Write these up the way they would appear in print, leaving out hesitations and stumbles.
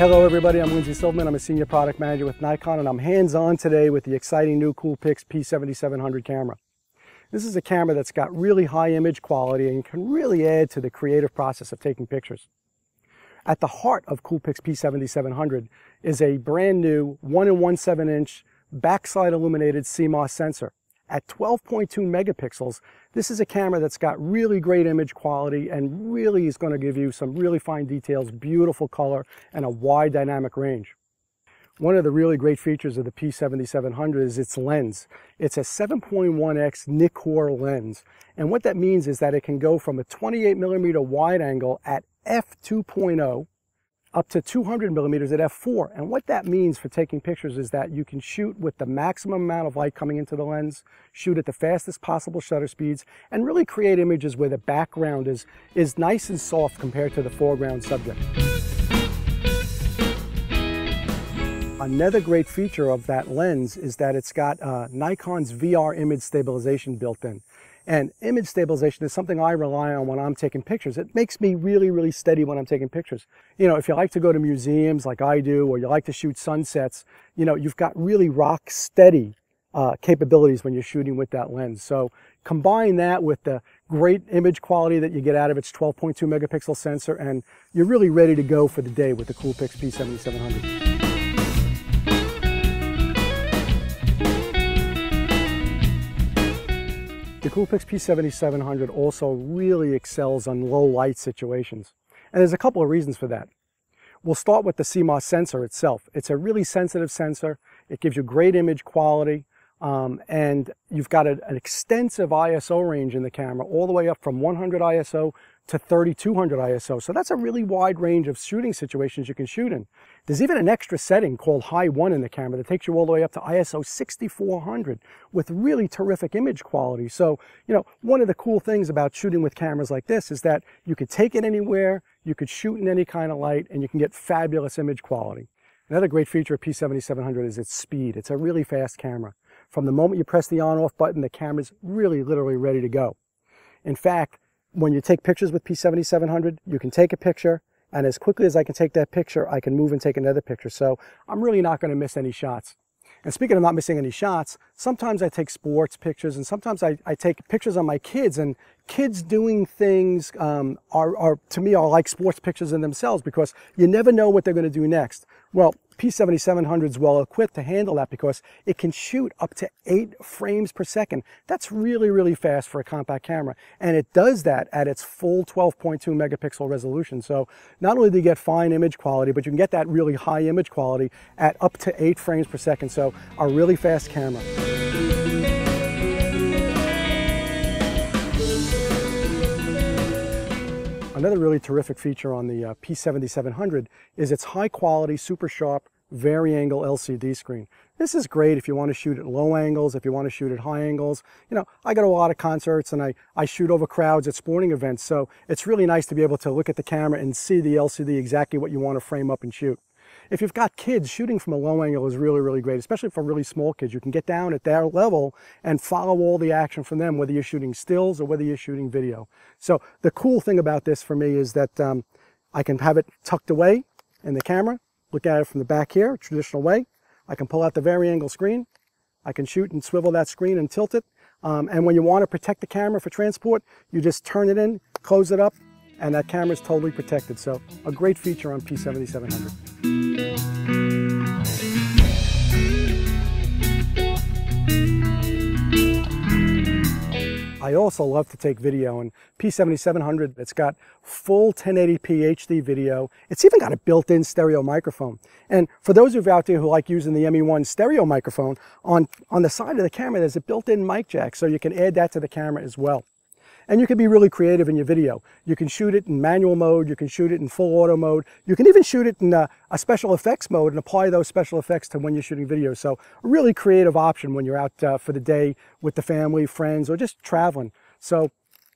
Hello everybody, I'm Lindsay Silverman. I'm a Senior Product Manager with Nikon, and I'm hands-on today with the exciting new Coolpix P7700 camera. This is a camera that's got really high image quality and can really add to the creative process of taking pictures. At the heart of Coolpix P7700 is a brand new 1 1/7 inch backside illuminated CMOS sensor. At 12.2 megapixels, this is a camera that's got really great image quality and really is going to give you some really fine details, beautiful color, and a wide dynamic range. One of the really great features of the P7700 is its lens. It's a 7.1x Nikkor lens. And what that means is that it can go from a 28mm wide angle at f2.0 up to 200 millimeters at f4. And what that means for taking pictures is that you can shoot with the maximum amount of light coming into the lens, shoot at the fastest possible shutter speeds, and really create images where the background is nice and soft compared to the foreground subject. Another great feature of that lens is that it's got Nikon's VR image stabilization built in. And image stabilization is something I rely on when I'm taking pictures. It makes me really steady when I'm taking pictures. You know, if you like to go to museums like I do, or you like to shoot sunsets, you know, you've got really rock steady capabilities when you're shooting with that lens. So combine that with the great image quality that you get out of its 12.2 megapixel sensor, and you're really ready to go for the day with the Coolpix P7700. The Coolpix P7700 also really excels on low light situations. And there's a couple of reasons for that. We'll start with the CMOS sensor itself. It's a really sensitive sensor. It gives you great image quality. And you've got an extensive ISO range in the camera, all the way up from 100 ISO to 3200 ISO. So that's a really wide range of shooting situations you can shoot in. There's even an extra setting called High 1 in the camera that takes you all the way up to ISO 6400 with really terrific image quality. So, you know, one of the cool things about shooting with cameras like this is that you could take it anywhere, you could shoot in any kind of light, and you can get fabulous image quality. Another great feature of P7700 is its speed. It's a really fast camera. From the moment you press the on-off button, the camera's really literally ready to go. In fact, when you take pictures with P7700, you can take a picture, and as quickly as I can take that picture, I can move and take another picture. So I'm really not going to miss any shots. And speaking of not missing any shots, sometimes I take sports pictures, and sometimes I take pictures of my kids, and kids doing things to me are like sports pictures in themselves, because you never know what they're going to do next. Well, P7700 is well equipped to handle that because it can shoot up to 8 frames per second. That's really fast for a compact camera. And it does that at its full 12.2 megapixel resolution. So not only do you get fine image quality, but you can get that really high image quality at up to 8 frames per second. So a really fast camera. Another really terrific feature on the P7700 is its high quality, super sharp, vari-angle LCD screen. This is great if you want to shoot at low angles, if you want to shoot at high angles. You know, I go to a lot of concerts and I shoot over crowds at sporting events, so it's really nice to be able to look at the camera and see the LCD exactly what you want to frame up and shoot. If you've got kids, shooting from a low angle is really great, especially for really small kids. You can get down at their level and follow all the action from them, whether you're shooting stills or whether you're shooting video. So the cool thing about this for me is that I can have it tucked away in the camera, look at it from the back here, traditional way. I can pull out the vari-angle screen. I can shoot and swivel that screen and tilt it. And when you want to protect the camera for transport, you just turn it in, close it up, and that camera is totally protected. So a great feature on P7700. I also love to take video, and P7700, it's got full 1080p HD video. It's even got a built-in stereo microphone. And for those of you out there who like using the ME1 stereo microphone, on the side of the camera there's a built-in mic jack, so you can add that to the camera as well. And you can be really creative in your video. You can shoot it in manual mode, you can shoot it in full auto mode, you can even shoot it in a special effects mode and apply those special effects to when you're shooting video. So a really creative option when you're out for the day with the family, friends, or just traveling. So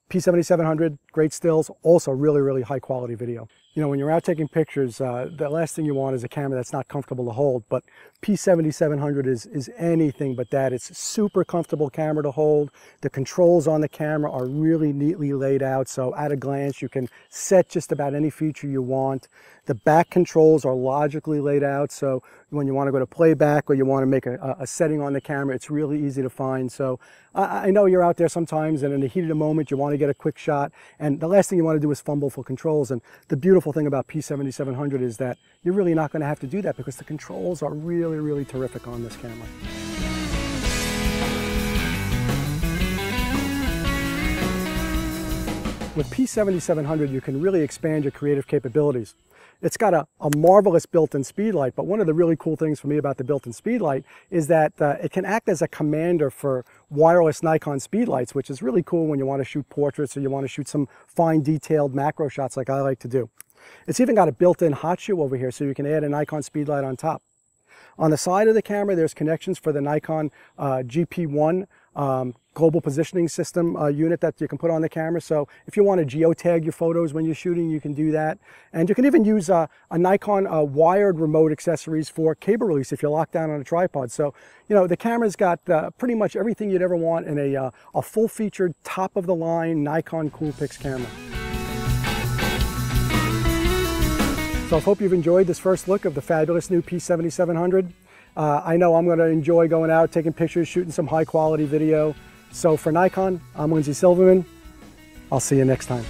P7700, great stills, also really high quality video. You know, when you're out taking pictures, the last thing you want is a camera that's not comfortable to hold, but P7700 is anything but that. It's a super comfortable camera to hold. The controls on the camera are really neatly laid out, so at a glance you can set just about any feature you want. The back controls are logically laid out, so when you want to go to playback or you want to make a setting on the camera, it's really easy to find. So I know you're out there sometimes and in the heat of the moment you want to get a quick shot, and the last thing you want to do is fumble for controls. And the beautiful thing about P7700 is that you're really not going to have to do that because the controls are really, really terrific on this camera. With P7700, you can really expand your creative capabilities. It's got a marvelous built-in speed light, but one of the really cool things for me about the built-in speed light is that it can act as a commander for wireless Nikon speed lights, which is really cool when you want to shoot portraits or you want to shoot some fine detailed macro shots like I like to do. It's even got a built-in hot shoe over here, so you can add a Nikon speed light on top. On the side of the camera, there's connections for the Nikon GP1 global positioning system unit that you can put on the camera. So if you want to geotag your photos when you're shooting, you can do that. And you can even use a Nikon wired remote accessories for cable release if you're locked down on a tripod. So, you know, the camera's got pretty much everything you'd ever want in a full-featured, top-of-the-line Nikon Coolpix camera. So I hope you've enjoyed this first look of the fabulous new P7700. I know I'm going to enjoy going out, taking pictures, shooting some high-quality video. So for Nikon, I'm Lindsay Silverman. I'll see you next time.